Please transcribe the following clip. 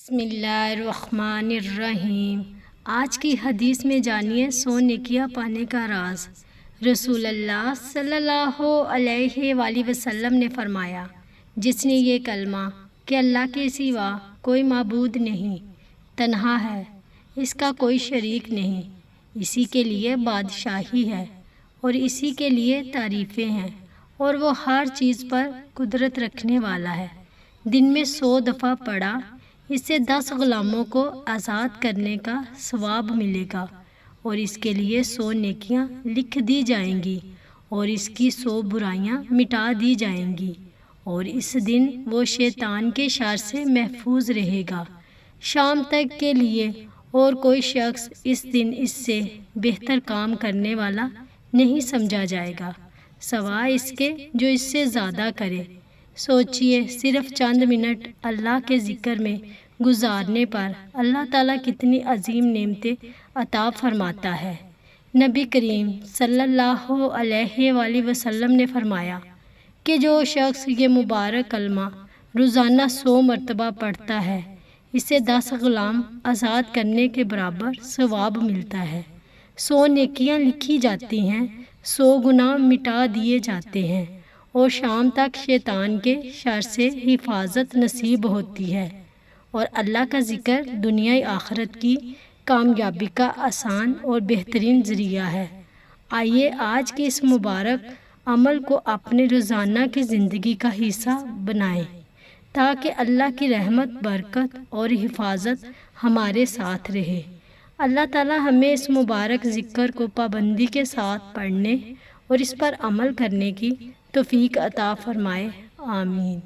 بسم اللہ الرحمن الرحیم۔ آج کی حدیث میں جانیے 100 نیکیاں پانے کا راز۔ رسول اللہ صلی اللہ علیہ وآلہ وسلم نے فرمایا، جس نے یہ کلمہ کہ اللہ کے سوا کوئی معبود نہیں، تنہا ہے، اس کا کوئی شریک نہیں، اسی کے لیے بادشاہی ہے اور اسی کے لیے تعریفیں ہیں، اور وہ ہر چیز پر قدرت رکھنے والا ہے، دن میں 100 دفعہ پڑھا، اس سے 10 غلاموں کو آزاد کرنے کا ثواب ملے گا، اور اس کے لیے 100 نیکیاں لکھ دی جائیں گی، اور اس کی 100 برائیاں مٹا دی جائیں گی، اور اس دن وہ شیطان کے شر سے محفوظ رہے گا۔ شام تک کے لیے اور کوئی شخص اس دن اس سے بہتر کام کرنے والا نہیں سمجھا جائے گا، سوائے اس کے جو اس سے زیادہ کرے۔ سوچئے، صرف چند منٹ اللہ کے ذکر میں گزارنے پر اللہ تعالیٰ کتنی عظیم نعمتیں عطا فرماتا ہے۔ نبی کریم صلی اللہ علیہ وآلہ وسلم نے فرمایا کہ جو شخص یہ مبارک کلمہ روزانہ 100 مرتبہ پڑھتا ہے، اسے 10 غلام آزاد کرنے کے برابر ثواب ملتا ہے، 100 نیکیاں لکھی جاتی ہیں، 100 گناہ مٹا دیے جاتے ہیں، اور شام تک شیطان کے شر سے حفاظت نصیب ہوتی ہے، اور اللہ کا ذکر دنیا آخرت کی کامیابی کا آسان اور بہترین ذریعہ ہے۔ آئیے آج کے اس مبارک عمل کو اپنے روزانہ کی زندگی کا حصہ بنائیں، تاکہ اللہ کی رحمت، برکت اور حفاظت ہمارے ساتھ رہے۔ اللہ تعالیٰ ہمیں اس مبارک ذکر کو پابندی کے ساتھ پڑھنے اور اس پر عمل کرنے کی توفیق عطا فرمائے، آمین۔